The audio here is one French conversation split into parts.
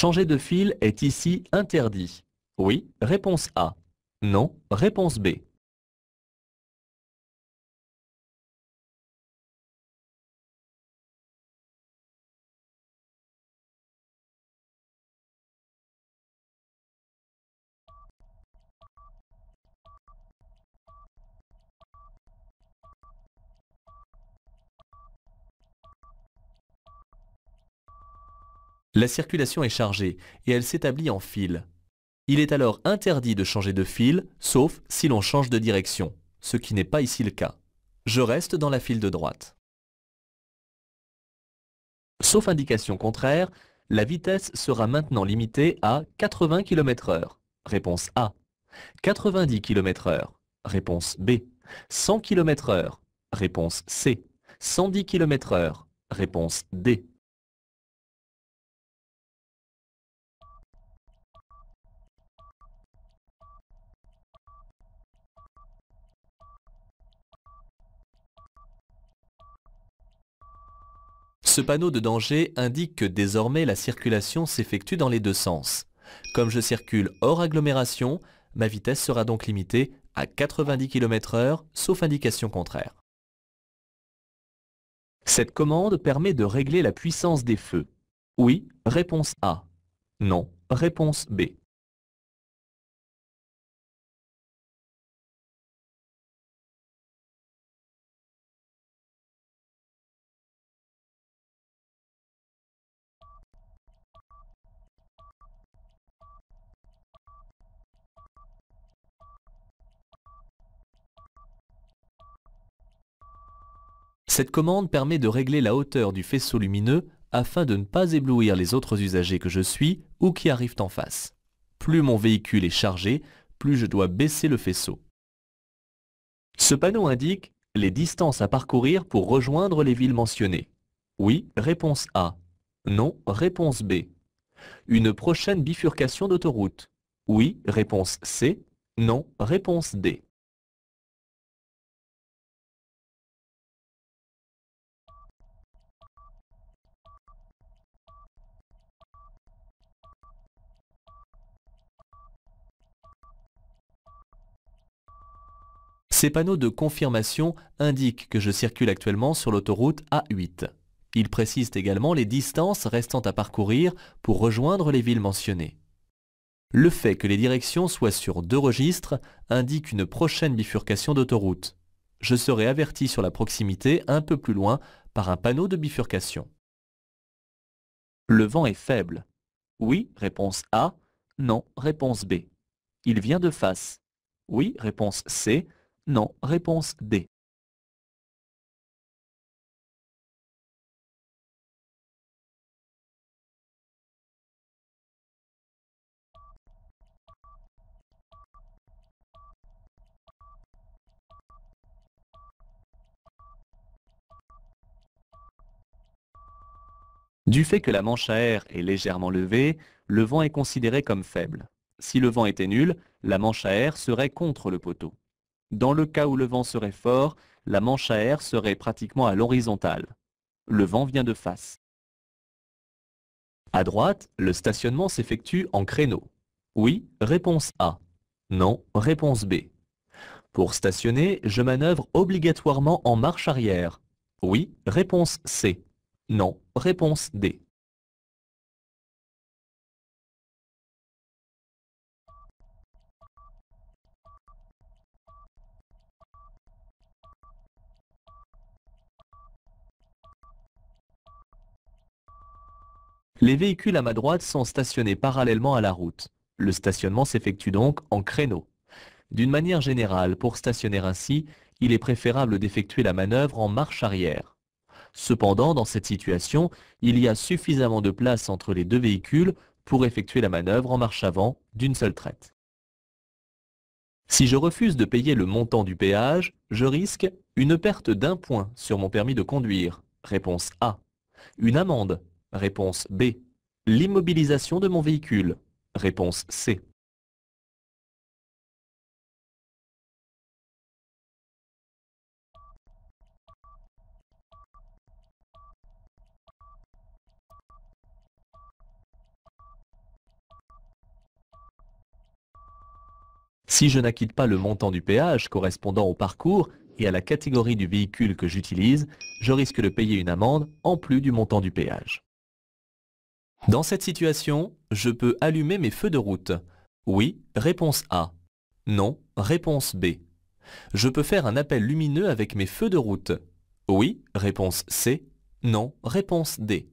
Changer de fil est ici interdit. Oui, réponse A. Non, réponse B. La circulation est chargée et elle s'établit en fil. Il est alors interdit de changer de fil, sauf si l'on change de direction, ce qui n'est pas ici le cas. Je reste dans la file de droite. Sauf indication contraire, la vitesse sera maintenant limitée à 80 km/h. Réponse A. 90 km/h. Réponse B. 100 km/h. Réponse C. 110 km/h. Réponse D. Ce panneau de danger indique que désormais la circulation s'effectue dans les deux sens. Comme je circule hors agglomération, ma vitesse sera donc limitée à 90 km/h, sauf indication contraire. Cette commande permet de régler la puissance des feux. Oui, réponse A. Non, réponse B. Cette commande permet de régler la hauteur du faisceau lumineux afin de ne pas éblouir les autres usagers que je suis ou qui arrivent en face. Plus mon véhicule est chargé, plus je dois baisser le faisceau. Ce panneau indique les distances à parcourir pour rejoindre les villes mentionnées. Oui, réponse A. Non, réponse B. Une prochaine bifurcation d'autoroute. Oui, réponse C. Non, réponse D. Ces panneaux de confirmation indiquent que je circule actuellement sur l'autoroute A8. Ils précisent également les distances restant à parcourir pour rejoindre les villes mentionnées. Le fait que les directions soient sur deux registres indique une prochaine bifurcation d'autoroute. Je serai averti sur la proximité un peu plus loin par un panneau de bifurcation. Le vent est faible. Oui, réponse A. Non, réponse B. Il vient de face. Oui, réponse C. Non, réponse D. Du fait que la manche à air est légèrement levée, le vent est considéré comme faible. Si le vent était nul, la manche à air serait contre le poteau. Dans le cas où le vent serait fort, la manche à air serait pratiquement à l'horizontale. Le vent vient de face. À droite, le stationnement s'effectue en créneau. Oui, réponse A. Non, réponse B. Pour stationner, je manœuvre obligatoirement en marche arrière. Oui, réponse C. Non, réponse D. Les véhicules à ma droite sont stationnés parallèlement à la route. Le stationnement s'effectue donc en créneau. D'une manière générale, pour stationner ainsi, il est préférable d'effectuer la manœuvre en marche arrière. Cependant, dans cette situation, il y a suffisamment de place entre les deux véhicules pour effectuer la manœuvre en marche avant d'une seule traite. Si je refuse de payer le montant du péage, je risque une perte d'un point sur mon permis de conduire. Réponse A. Une amende. Réponse B. L'immobilisation de mon véhicule. Réponse C. Si je n'acquitte pas le montant du péage correspondant au parcours et à la catégorie du véhicule que j'utilise, je risque de payer une amende en plus du montant du péage. Dans cette situation, je peux allumer mes feux de route. Oui, réponse A. Non, réponse B. Je peux faire un appel lumineux avec mes feux de route. Oui, réponse C. Non, réponse D.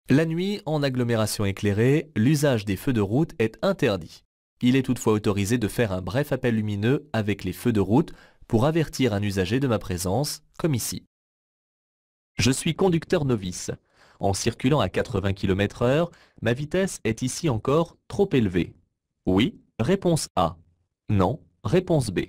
La nuit, en agglomération éclairée, l'usage des feux de route est interdit. Il est toutefois autorisé de faire un bref appel lumineux avec les feux de route pour avertir un usager de ma présence, comme ici. Je suis conducteur novice. En circulant à 80 km/h, ma vitesse est ici encore trop élevée. Oui, réponse A. Non, réponse B.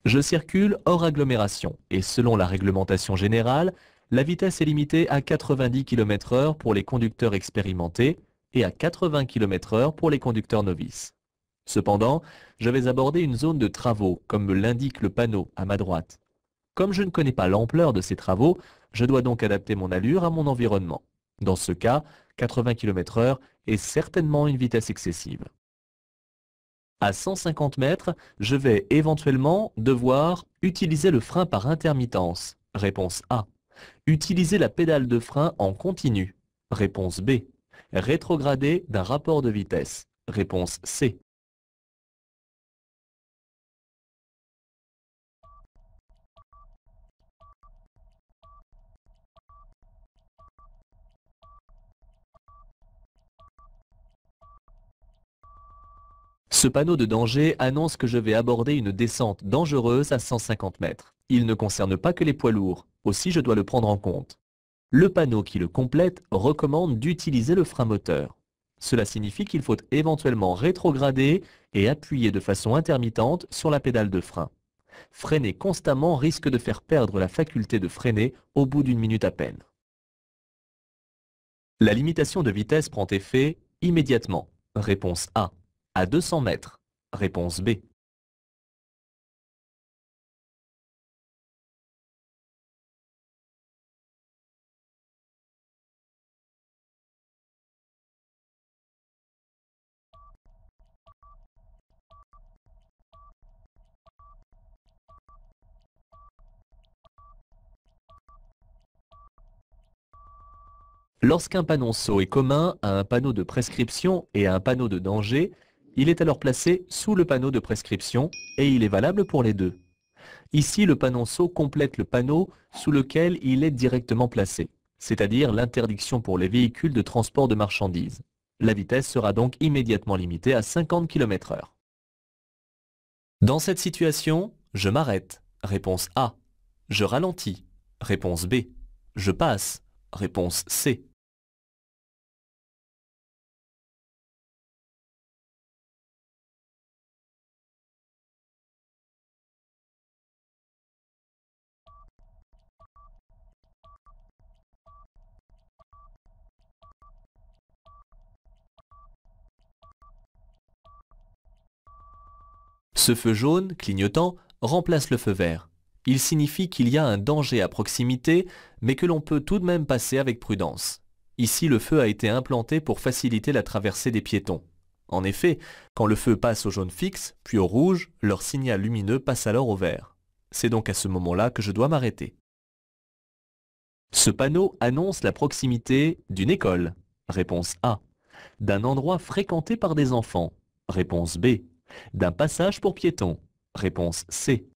Je circule hors agglomération et selon la réglementation générale, la vitesse est limitée à 90 km/h pour les conducteurs expérimentés et à 80 km/h pour les conducteurs novices. Cependant, je vais aborder une zone de travaux, comme me l'indique le panneau à ma droite. Comme je ne connais pas l'ampleur de ces travaux, je dois donc adapter mon allure à mon environnement. Dans ce cas, 80 km/h est certainement une vitesse excessive. À 150 mètres, je vais éventuellement devoir utiliser le frein par intermittence. Réponse A. Utiliser la pédale de frein en continu. Réponse B. Rétrograder d'un rapport de vitesse. Réponse C. Ce panneau de danger annonce que je vais aborder une descente dangereuse à 150 mètres. Il ne concerne pas que les poids lourds, aussi je dois le prendre en compte. Le panneau qui le complète recommande d'utiliser le frein moteur. Cela signifie qu'il faut éventuellement rétrograder et appuyer de façon intermittente sur la pédale de frein. Freiner constamment risque de faire perdre la faculté de freiner au bout d'une minute à peine. La limitation de vitesse prend effet immédiatement. Réponse A. À 200 mètres. Réponse B. Lorsqu'un panonceau est commun à un panneau de prescription et à un panneau de danger, il est alors placé sous le panneau de prescription et il est valable pour les deux. Ici, le panonceau complète le panneau sous lequel il est directement placé, c'est-à-dire l'interdiction pour les véhicules de transport de marchandises. La vitesse sera donc immédiatement limitée à 50 km/h. Dans cette situation, je m'arrête. Réponse A. Je ralentis. Réponse B. Je passe. Réponse C. Ce feu jaune, clignotant, remplace le feu vert. Il signifie qu'il y a un danger à proximité, mais que l'on peut tout de même passer avec prudence. Ici, le feu a été implanté pour faciliter la traversée des piétons. En effet, quand le feu passe au jaune fixe, puis au rouge, leur signal lumineux passe alors au vert. C'est donc à ce moment-là que je dois m'arrêter. Ce panneau annonce la proximité d'une école. Réponse A. D'un endroit fréquenté par des enfants. Réponse B. D'un passage pour piétons. Réponse C.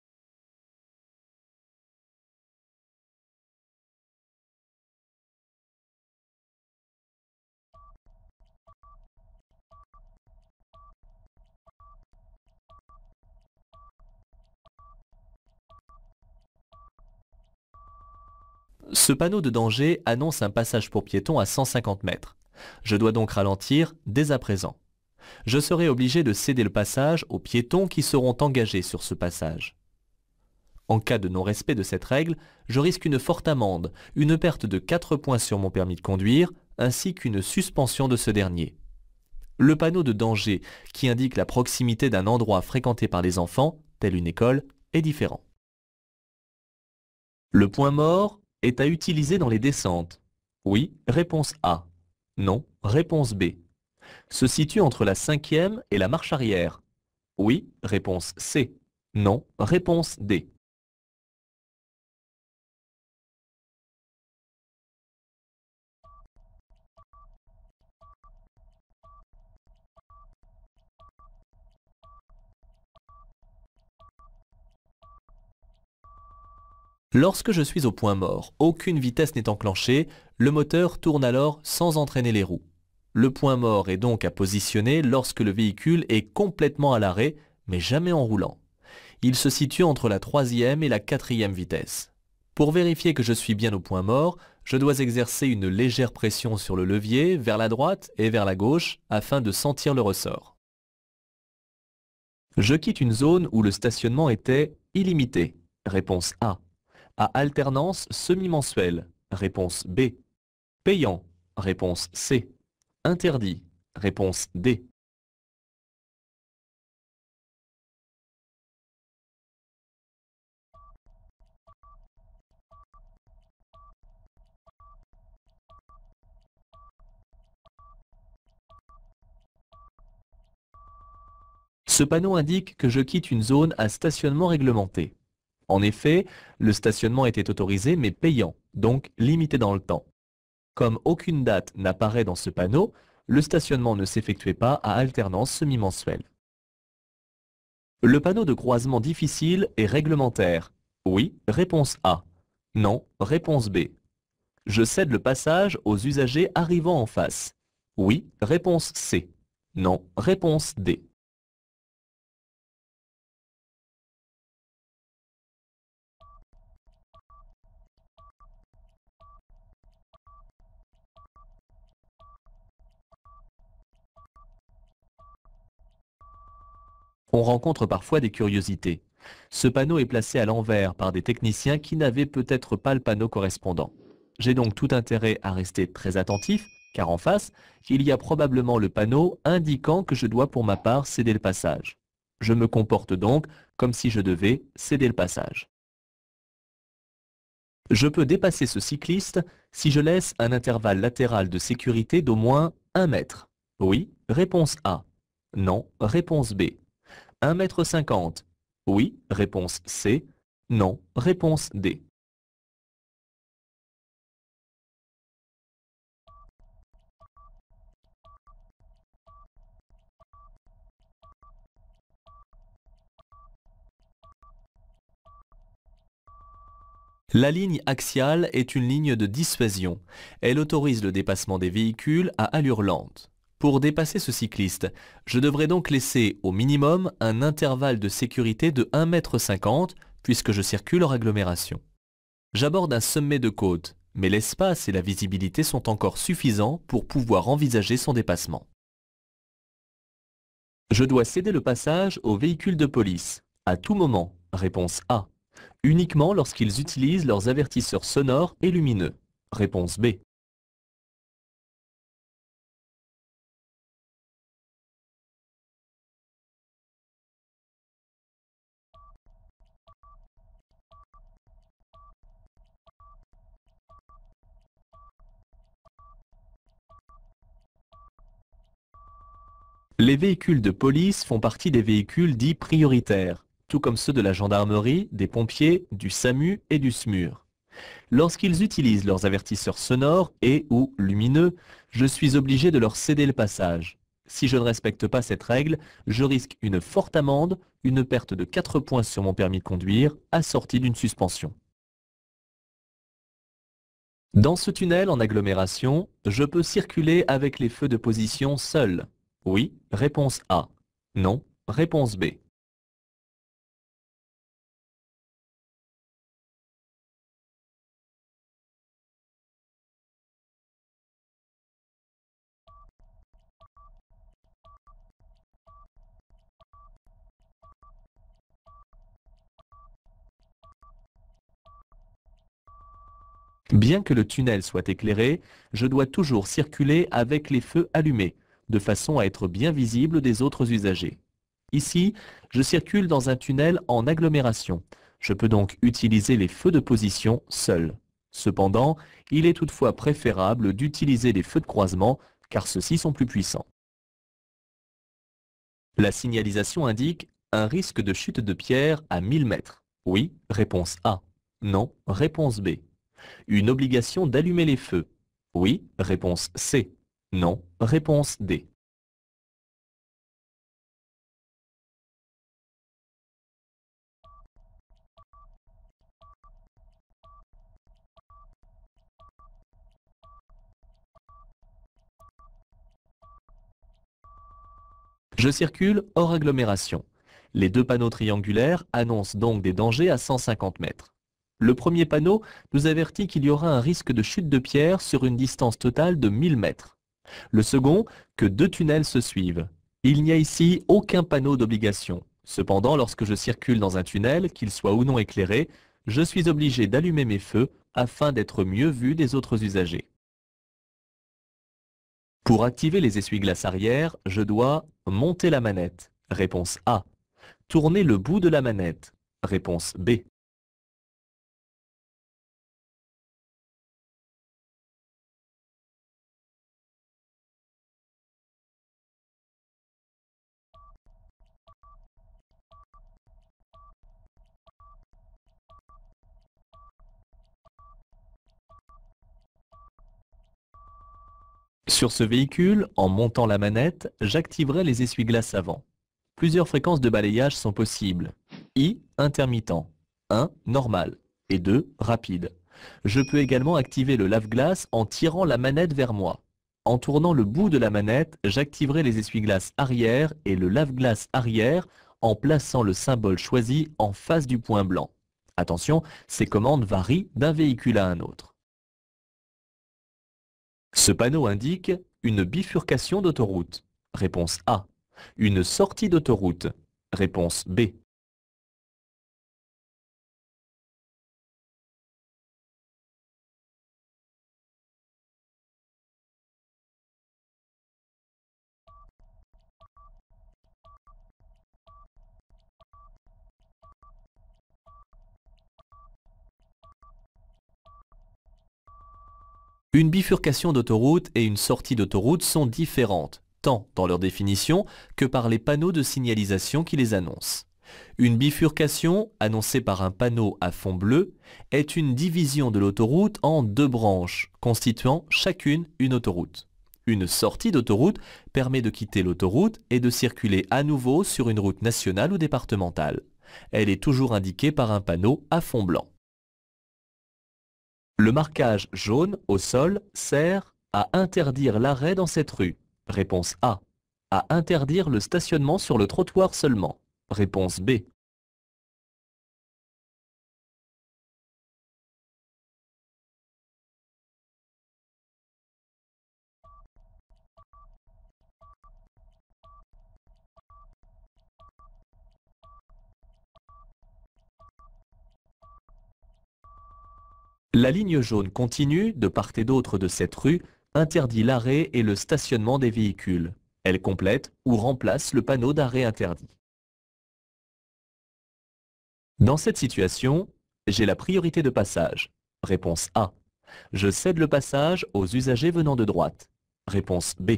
Ce panneau de danger annonce un passage pour piétons à 150 mètres. Je dois donc ralentir dès à présent. Je serai obligé de céder le passage aux piétons qui seront engagés sur ce passage. En cas de non-respect de cette règle, je risque une forte amende, une perte de 4 points sur mon permis de conduire, ainsi qu'une suspension de ce dernier. Le panneau de danger qui indique la proximité d'un endroit fréquenté par les enfants, tel une école, est différent. Le point mort est à utiliser dans les descentes. Oui, réponse A. Non, réponse B. Se situe entre la cinquième et la marche arrière. Oui, réponse C. Non, réponse D. Lorsque je suis au point mort, aucune vitesse n'est enclenchée, le moteur tourne alors sans entraîner les roues. Le point mort est donc à positionner lorsque le véhicule est complètement à l'arrêt, mais jamais en roulant. Il se situe entre la troisième et la quatrième vitesse. Pour vérifier que je suis bien au point mort, je dois exercer une légère pression sur le levier vers la droite et vers la gauche afin de sentir le ressort. Je quitte une zone où le stationnement était illimité. Réponse A. À alternance semi-mensuelle. Réponse B. Payant. Réponse C. Interdit. Réponse D. Ce panneau indique que je quitte une zone à stationnement réglementé. En effet, le stationnement était autorisé mais payant, donc limité dans le temps. Comme aucune date n'apparaît dans ce panneau, le stationnement ne s'effectuait pas à alternance semi-mensuelle. Le panneau de croisement difficile est réglementaire. Oui, réponse A. Non, réponse B. Je cède le passage aux usagers arrivant en face. Oui, réponse C. Non, réponse D. On rencontre parfois des curiosités. Ce panneau est placé à l'envers par des techniciens qui n'avaient peut-être pas le panneau correspondant. J'ai donc tout intérêt à rester très attentif, car en face, il y a probablement le panneau indiquant que je dois pour ma part céder le passage. Je me comporte donc comme si je devais céder le passage. Je peux dépasser ce cycliste si je laisse un intervalle latéral de sécurité d'au moins 1 mètre. Oui, réponse A. Non, réponse B. 1,50 m. Oui, réponse C. Non, réponse D. La ligne axiale est une ligne de dissuasion. Elle autorise le dépassement des véhicules à allure lente. Pour dépasser ce cycliste, je devrais donc laisser au minimum un intervalle de sécurité de 1,50 m puisque je circule hors agglomération. J'aborde un sommet de côte, mais l'espace et la visibilité sont encore suffisants pour pouvoir envisager son dépassement. Je dois céder le passage aux véhicules de police. À tout moment. Réponse A. Uniquement lorsqu'ils utilisent leurs avertisseurs sonores et lumineux. Réponse B. Les véhicules de police font partie des véhicules dits prioritaires, tout comme ceux de la gendarmerie, des pompiers, du SAMU et du SMUR. Lorsqu'ils utilisent leurs avertisseurs sonores et ou lumineux, je suis obligé de leur céder le passage. Si je ne respecte pas cette règle, je risque une forte amende, une perte de 4 points sur mon permis de conduire, assortie d'une suspension. Dans ce tunnel en agglomération, je peux circuler avec les feux de position seuls. Oui, réponse A. Non, réponse B. Bien que le tunnel soit éclairé, je dois toujours circuler avec les feux allumés, de façon à être bien visible des autres usagers. Ici, je circule dans un tunnel en agglomération. Je peux donc utiliser les feux de position seuls. Cependant, il est toutefois préférable d'utiliser les feux de croisement car ceux-ci sont plus puissants. La signalisation indique un risque de chute de pierre à 1000 mètres. Oui, réponse A. Non, réponse B. Une obligation d'allumer les feux. Oui, réponse C. Non, réponse D. Je circule hors agglomération. Les deux panneaux triangulaires annoncent donc des dangers à 150 mètres. Le premier panneau nous avertit qu'il y aura un risque de chute de pierre sur une distance totale de 1000 mètres. Le second, que deux tunnels se suivent. Il n'y a ici aucun panneau d'obligation. Cependant, lorsque je circule dans un tunnel, qu'il soit ou non éclairé, je suis obligé d'allumer mes feux afin d'être mieux vu des autres usagers. Pour activer les essuie-glaces arrière, je dois monter la manette. Réponse A. Tourner le bout de la manette. Réponse B. Sur ce véhicule, en montant la manette, j'activerai les essuie-glaces avant. Plusieurs fréquences de balayage sont possibles. I, intermittent. 1, normal. Et 2, rapide. Je peux également activer le lave-glace en tirant la manette vers moi. En tournant le bout de la manette, j'activerai les essuie-glaces arrière et le lave-glace arrière en plaçant le symbole choisi en face du point blanc. Attention, ces commandes varient d'un véhicule à un autre. Ce panneau indique une bifurcation d'autoroute. Réponse A. Une sortie d'autoroute. Réponse B. Une bifurcation d'autoroute et une sortie d'autoroute sont différentes, tant dans leur définition que par les panneaux de signalisation qui les annoncent. Une bifurcation, annoncée par un panneau à fond bleu, est une division de l'autoroute en deux branches, constituant chacune une autoroute. Une sortie d'autoroute permet de quitter l'autoroute et de circuler à nouveau sur une route nationale ou départementale. Elle est toujours indiquée par un panneau à fond blanc. Le marquage jaune au sol sert à interdire l'arrêt dans cette rue. Réponse A. À interdire le stationnement sur le trottoir seulement. Réponse B. La ligne jaune continue, de part et d'autre de cette rue, interdit l'arrêt et le stationnement des véhicules. Elle complète ou remplace le panneau d'arrêt interdit. Dans cette situation, j'ai la priorité de passage. Réponse A. Je cède le passage aux usagers venant de droite. Réponse B.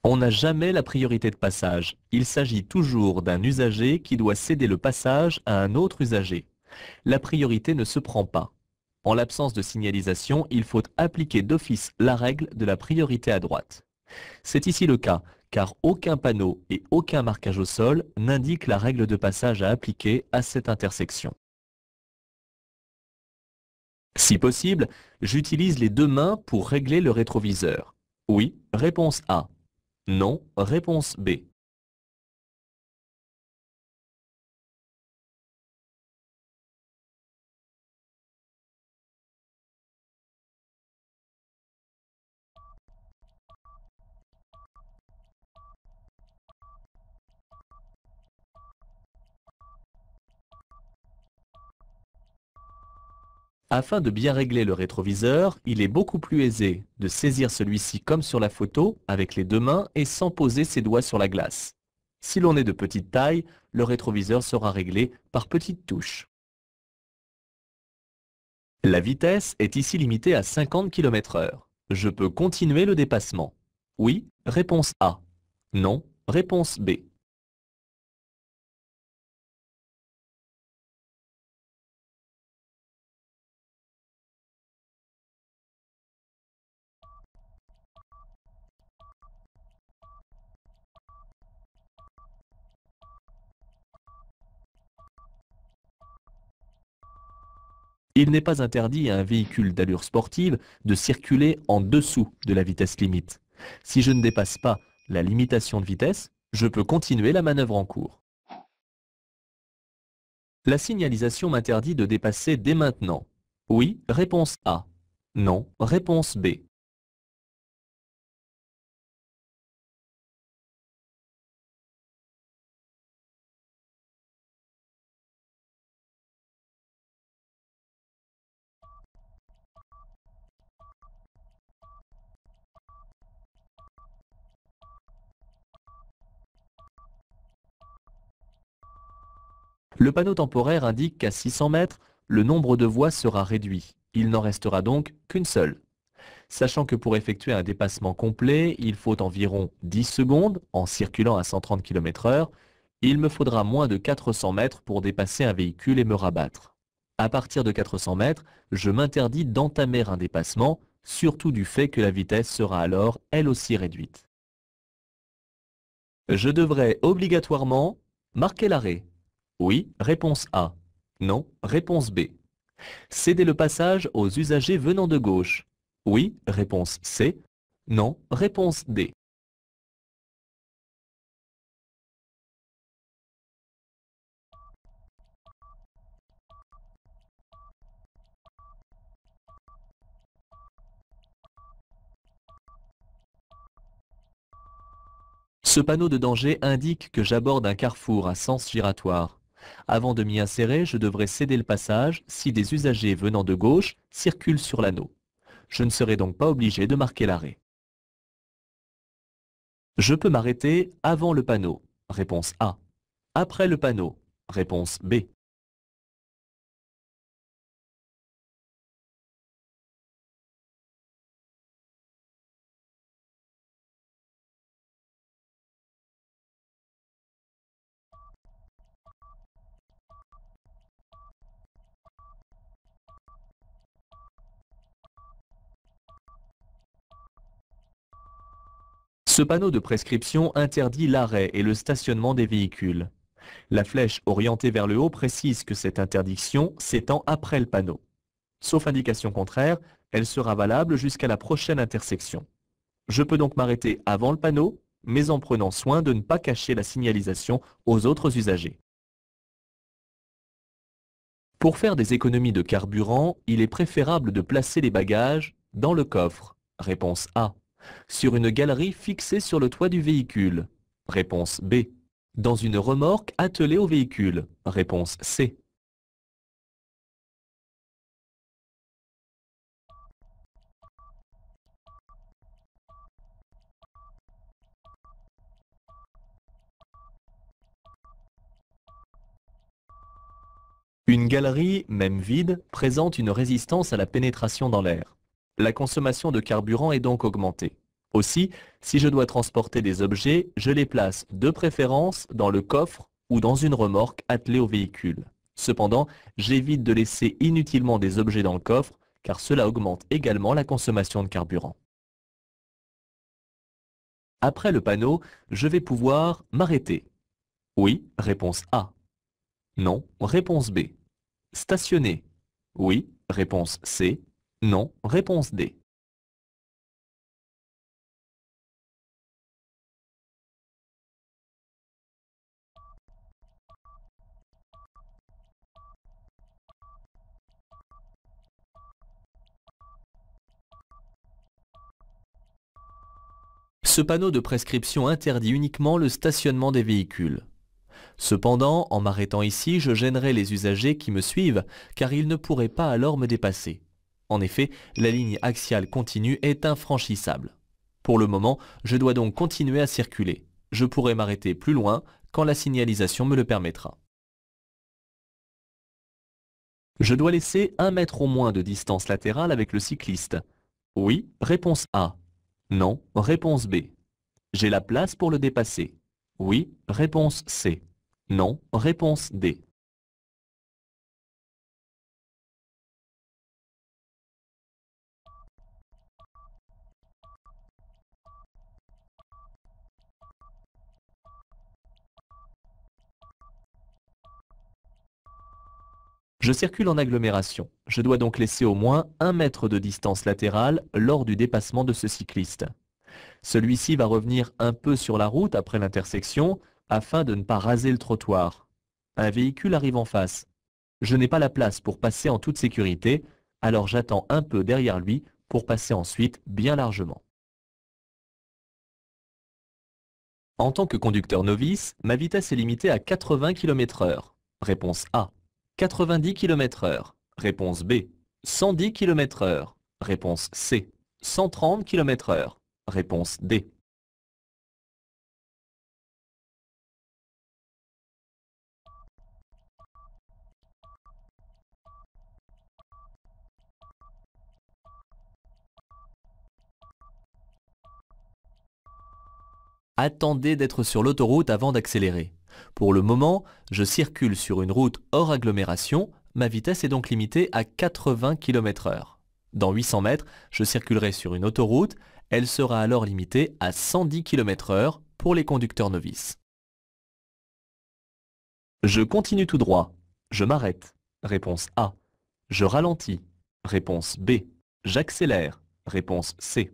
On n'a jamais la priorité de passage. Il s'agit toujours d'un usager qui doit céder le passage à un autre usager. La priorité ne se prend pas. En l'absence de signalisation, il faut appliquer d'office la règle de la priorité à droite. C'est ici le cas, car aucun panneau et aucun marquage au sol n'indique la règle de passage à appliquer à cette intersection. Si possible, j'utilise les deux mains pour régler le rétroviseur. Oui, réponse A. Non, réponse B. Afin de bien régler le rétroviseur, il est beaucoup plus aisé de saisir celui-ci comme sur la photo, avec les deux mains et sans poser ses doigts sur la glace. Si l'on est de petite taille, le rétroviseur sera réglé par petites touches. La vitesse est ici limitée à 50 km/h. Je peux continuer le dépassement. Oui, réponse A. Non, réponse B. Il n'est pas interdit à un véhicule d'allure sportive de circuler en dessous de la vitesse limite. Si je ne dépasse pas la limitation de vitesse, je peux continuer la manœuvre en cours. La signalisation m'interdit de dépasser dès maintenant. Oui, réponse A. Non, réponse B. Le panneau temporaire indique qu'à 600 mètres, le nombre de voies sera réduit. Il n'en restera donc qu'une seule. Sachant que pour effectuer un dépassement complet, il faut environ 10 secondes en circulant à 130 km/h, il me faudra moins de 400 mètres pour dépasser un véhicule et me rabattre. À partir de 400 mètres, je m'interdis d'entamer un dépassement, surtout du fait que la vitesse sera alors elle aussi réduite. Je devrais obligatoirement marquer l'arrêt. Oui, réponse A. Non, réponse B. Céder le passage aux usagers venant de gauche. Oui, réponse C. Non, réponse D. Ce panneau de danger indique que j'aborde un carrefour à sens giratoire. Avant de m'y insérer, je devrais céder le passage si des usagers venant de gauche circulent sur l'anneau. Je ne serai donc pas obligé de marquer l'arrêt. Je peux m'arrêter avant le panneau. Réponse A. Après le panneau. Réponse B. Ce panneau de prescription interdit l'arrêt et le stationnement des véhicules. La flèche orientée vers le haut précise que cette interdiction s'étend après le panneau. Sauf indication contraire, elle sera valable jusqu'à la prochaine intersection. Je peux donc m'arrêter avant le panneau, mais en prenant soin de ne pas cacher la signalisation aux autres usagers. Pour faire des économies de carburant, il est préférable de placer les bagages dans le coffre. Réponse A. Sur une galerie fixée sur le toit du véhicule. Réponse B. Dans une remorque attelée au véhicule. Réponse C. Une galerie, même vide, présente une résistance à la pénétration dans l'air. La consommation de carburant est donc augmentée. Aussi, si je dois transporter des objets, je les place de préférence dans le coffre ou dans une remorque attelée au véhicule. Cependant, j'évite de laisser inutilement des objets dans le coffre, car cela augmente également la consommation de carburant. Après le panneau, je vais pouvoir m'arrêter. Oui, réponse A. Non, réponse B. Stationner. Oui, réponse C. Non, réponse D. Ce panneau de prescription interdit uniquement le stationnement des véhicules. Cependant, en m'arrêtant ici, je gênerai les usagers qui me suivent, car ils ne pourraient pas alors me dépasser. En effet, la ligne axiale continue est infranchissable. Pour le moment, je dois donc continuer à circuler. Je pourrai m'arrêter plus loin quand la signalisation me le permettra. Je dois laisser 1 mètre au moins de distance latérale avec le cycliste. Oui, réponse A. Non, réponse B. J'ai la place pour le dépasser. Oui, réponse C. Non, réponse D. Je circule en agglomération. Je dois donc laisser au moins 1 mètre de distance latérale lors du dépassement de ce cycliste. Celui-ci va revenir un peu sur la route après l'intersection afin de ne pas raser le trottoir. Un véhicule arrive en face. Je n'ai pas la place pour passer en toute sécurité, alors j'attends un peu derrière lui pour passer ensuite bien largement. En tant que conducteur novice, ma vitesse est limitée à 80 km/h. Réponse A. 90 km/h. Réponse B. 110 km/h. Réponse C. 130 km/h. Réponse D. Attendez d'être sur l'autoroute avant d'accélérer. Pour le moment, je circule sur une route hors agglomération, ma vitesse est donc limitée à 80 km/h. Dans 800 mètres, je circulerai sur une autoroute, elle sera alors limitée à 110 km/h pour les conducteurs novices. Je continue tout droit. Je m'arrête. Réponse A. Je ralentis. Réponse B. J'accélère. Réponse C.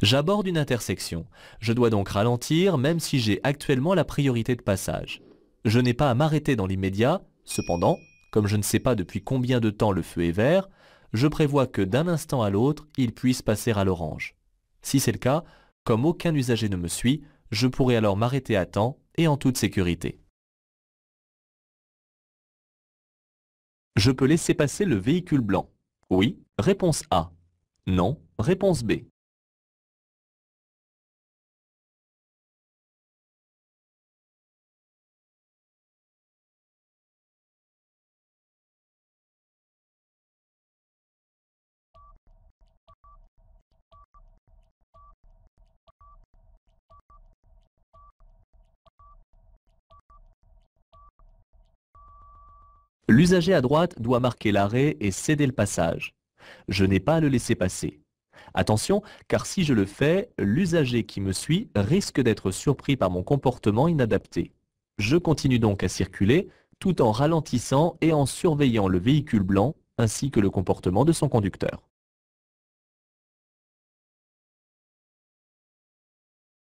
J'aborde une intersection. Je dois donc ralentir même si j'ai actuellement la priorité de passage. Je n'ai pas à m'arrêter dans l'immédiat, cependant, comme je ne sais pas depuis combien de temps le feu est vert, je prévois que d'un instant à l'autre, il puisse passer à l'orange. Si c'est le cas, comme aucun usager ne me suit, je pourrai alors m'arrêter à temps et en toute sécurité. Je peux laisser passer le véhicule blanc. Oui, réponse A. Non, réponse B. L'usager à droite doit marquer l'arrêt et céder le passage. Je n'ai pas à le laisser passer. Attention, car si je le fais, l'usager qui me suit risque d'être surpris par mon comportement inadapté. Je continue donc à circuler tout en ralentissant et en surveillant le véhicule blanc ainsi que le comportement de son conducteur.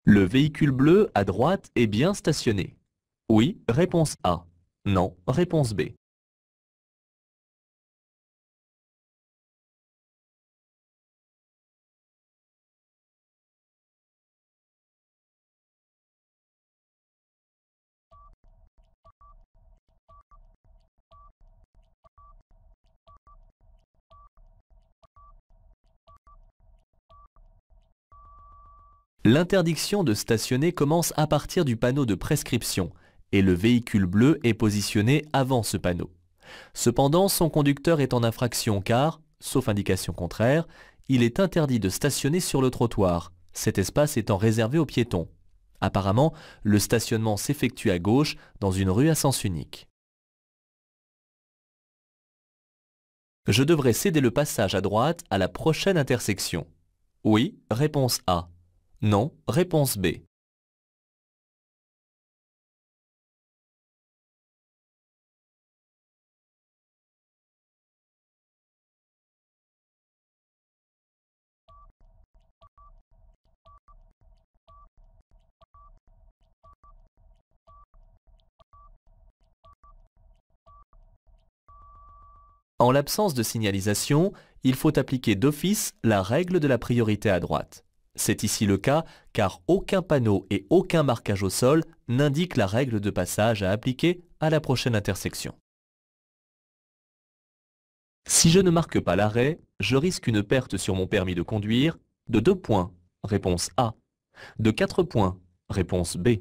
Le véhicule bleu à droite est bien stationné. Oui, réponse A. Non, réponse B. L'interdiction de stationner commence à partir du panneau de prescription et le véhicule bleu est positionné avant ce panneau. Cependant, son conducteur est en infraction car, sauf indication contraire, il est interdit de stationner sur le trottoir, cet espace étant réservé aux piétons. Apparemment, le stationnement s'effectue à gauche dans une rue à sens unique. Je devrais céder le passage à droite à la prochaine intersection. Oui, réponse A. Non, réponse B. En l'absence de signalisation, il faut appliquer d'office la règle de la priorité à droite. C'est ici le cas car aucun panneau et aucun marquage au sol n'indiquent la règle de passage à appliquer à la prochaine intersection. Si je ne marque pas l'arrêt, je risque une perte sur mon permis de conduire de 2 points, réponse A, de 4 points, réponse B.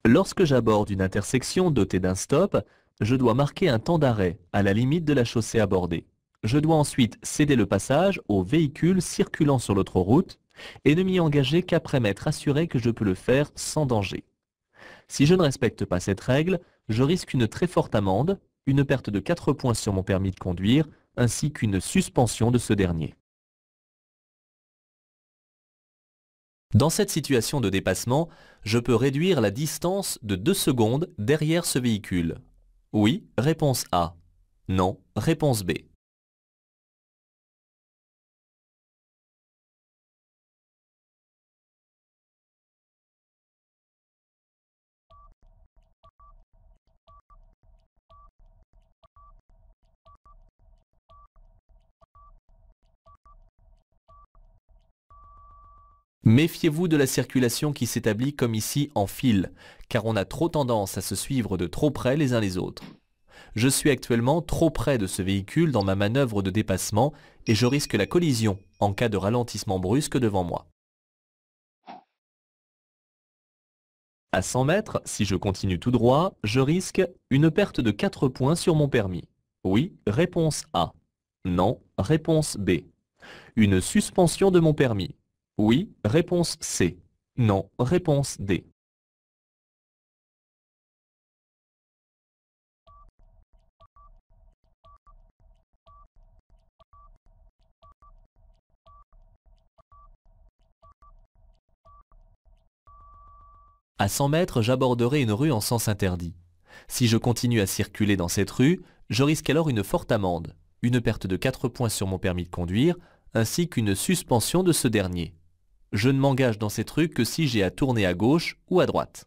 Lorsque j'aborde une intersection dotée d'un stop, je dois marquer un temps d'arrêt à la limite de la chaussée abordée. Je dois ensuite céder le passage aux véhicules circulant sur l'autre route et ne m'y engager qu'après m'être assuré que je peux le faire sans danger. Si je ne respecte pas cette règle, je risque une très forte amende, une perte de 4 points sur mon permis de conduire, ainsi qu'une suspension de ce dernier. Dans cette situation de dépassement, je peux réduire la distance de 2 secondes derrière ce véhicule. Oui, réponse A. Non, réponse B. Méfiez-vous de la circulation qui s'établit comme ici en file, car on a trop tendance à se suivre de trop près les uns les autres. Je suis actuellement trop près de ce véhicule dans ma manœuvre de dépassement et je risque la collision en cas de ralentissement brusque devant moi. À 100 mètres, si je continue tout droit, je risque une perte de 4 points sur mon permis. Oui, réponse A. Non, réponse B. Une suspension de mon permis. Oui, réponse C. Non, réponse D. À 100 mètres, j'aborderai une rue en sens interdit. Si je continue à circuler dans cette rue, je risque alors une forte amende, une perte de 4 points sur mon permis de conduire, ainsi qu'une suspension de ce dernier. Je ne m'engage dans cette rue que si j'ai à tourner à gauche ou à droite.